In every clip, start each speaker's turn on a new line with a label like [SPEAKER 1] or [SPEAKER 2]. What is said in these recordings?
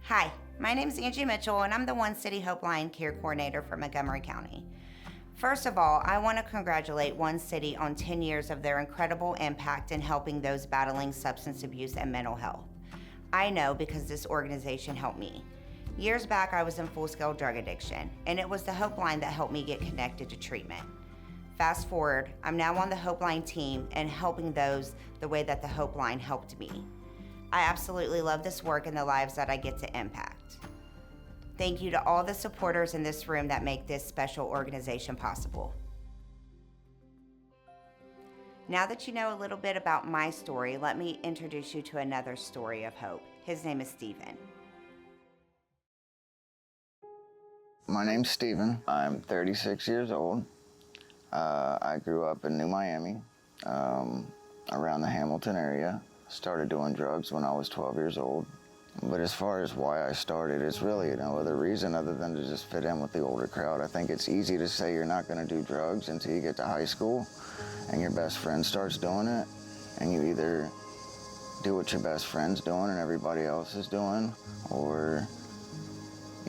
[SPEAKER 1] Hi, my name is Angie Mitchell, and I'm the OneCity Hope Line Care Coordinator for Montgomery County. First of all, I want to congratulate OneCity on 10 years of their incredible impact in helping those battling substance abuse and mental health. I know because this organization helped me. Years back, I was in full-scale drug addiction, and it was the Hope Line that helped me get connected to treatment. Fast forward, I'm now on the Hope Line team and helping those the way that the Hope Line helped me. I absolutely love this work and the lives that I get to impact. Thank you to all the supporters in this room that make this special organization possible. Now that you know a little bit about my story, let me introduce you to another story of hope. His name is Stephen.
[SPEAKER 2] My name's Stephen. I'm 36 years old. I grew up in New Miami, around the Hamilton area. Started doing drugs when I was 12 years old. But as far as why I started, it's really no other reason other than to just fit in with the older crowd. I think it's easy to say you're not going to do drugs until you get to high school and your best friend starts doing it, and you either do what your best friend's doing and everybody else is doing, or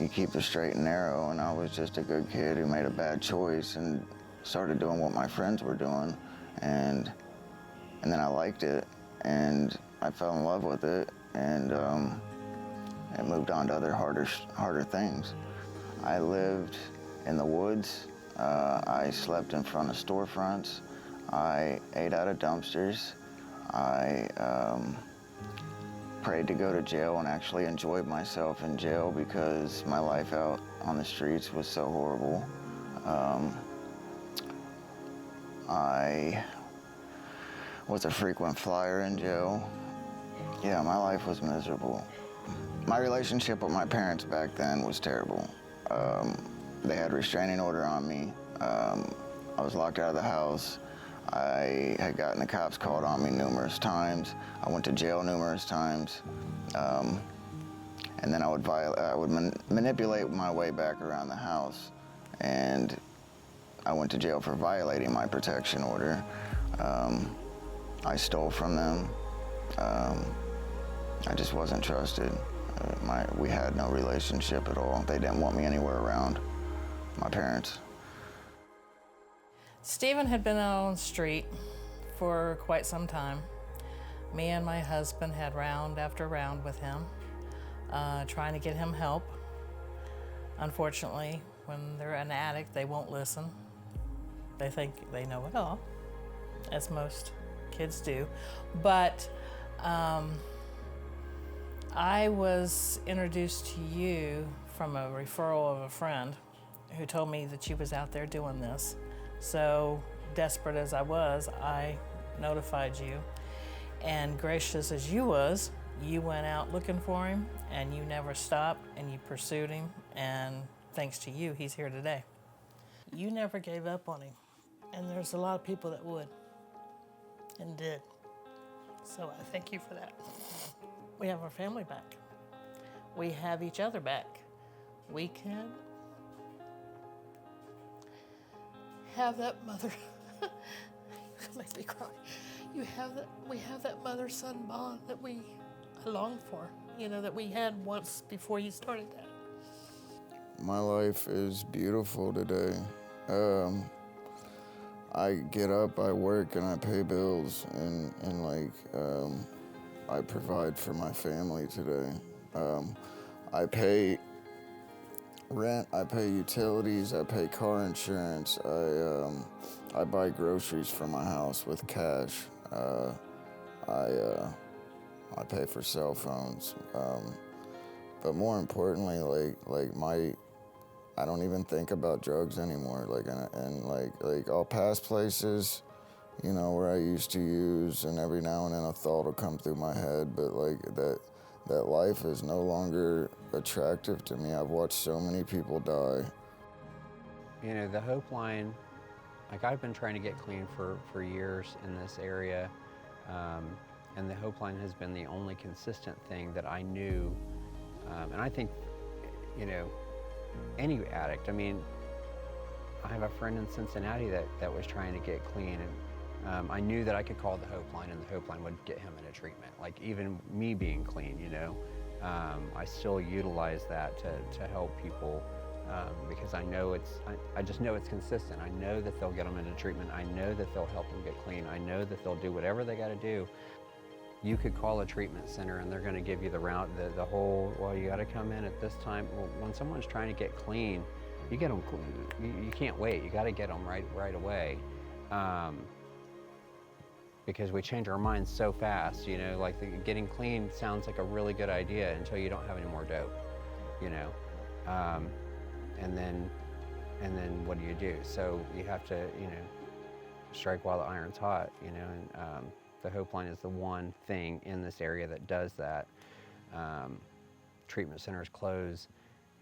[SPEAKER 2] you keep the straight and narrow. And I was just a good kid who made a bad choice and started doing what my friends were doing, and then I liked it, and I fell in love with it, and moved on to other harder things. I lived in the woods. I slept in front of storefronts. I ate out of dumpsters. I prayed to go to jail and actually enjoyed myself in jail because my life out on the streets was so horrible. I was a frequent flyer in jail. Yeah, my life was miserable. My relationship with my parents back then was terrible. They had a restraining order on me. I was locked out of the house. I had gotten the cops called on me numerous times. I went to jail numerous times. And then I would manipulate my way back around the house. And I went to jail for violating my protection order. I stole from them. I just wasn't trusted. We had no relationship at all. They didn't want me anywhere around my parents.
[SPEAKER 3] Stephen had been out on the street for quite some time. Me and my husband had round after round with him, trying to get him help. Unfortunately, when they're an addict, they won't listen. They think they know it all, as most kids do. But I was introduced to you from a referral of a friend who told me that you was out there doing this. So desperate as I was, I notified you. And gracious as you was, you went out looking for him, and you never stopped, and you pursued him, and thanks to you, he's here today. You never gave up on him, and there's a lot of people that would and did. So I thank you for that. We have our family back. We have each other back. We can have that mother. You make me cry. We have that mother-son bond that I longed for. You know, that we had once before you started that.
[SPEAKER 2] My life is beautiful today. I get up, I work, and I pay bills, and I provide for my family today. I pay rent, I pay utilities, I pay car insurance, I buy groceries for my house with cash. I pay for cell phones. But more importantly, I don't even think about drugs anymore. And I'll pass places, you know, where I used to use, and every now and then a thought will come through my head, but that life is no longer attractive to me. I've watched so many people die.
[SPEAKER 4] You know, the Hope Line, I've been trying to get clean for years in this area, and the Hope Line has been the only consistent thing that I knew, and I think, you know, any addict. I mean, I have a friend in Cincinnati that was trying to get clean, and I knew that I could call the Hope Line, and the Hope Line would get him into treatment. Like, even me being clean, you know. I still utilize that to help people because I know I just know it's consistent. I know that they'll get them into treatment. I know that they'll help them get clean. I know that they'll do whatever they got to do. You could call a treatment center and they're going to give you the route, the whole, well, you got to come in at this time. Well, when someone's trying to get clean, you get them clean. You can't wait. You got to get them right away. Because we change our minds so fast, you know, like getting clean sounds like a really good idea until you don't have any more dope, you know. And then what do? So you have to, you know, strike while the iron's hot, you know, and the Hope Line is the one thing in this area that does that. Treatment centers close,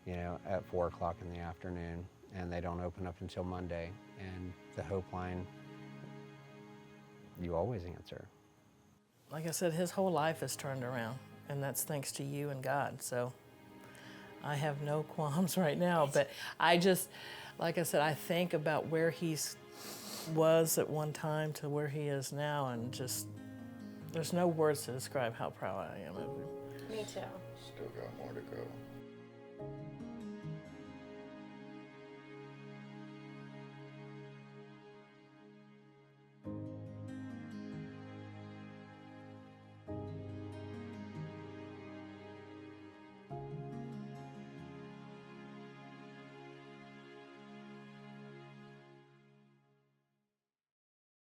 [SPEAKER 4] you know, at 4 o'clock in the afternoon, and they don't open up until Monday. And the Hope Line, you always answer.
[SPEAKER 3] Like I said, his whole life is turned around, and that's thanks to you and God. So I have no qualms right now, but I just, like I said, I think about where he's was at one time to where he is now, and just, there's no words to describe how proud I am of him.
[SPEAKER 5] Me too.
[SPEAKER 2] Still got more to go.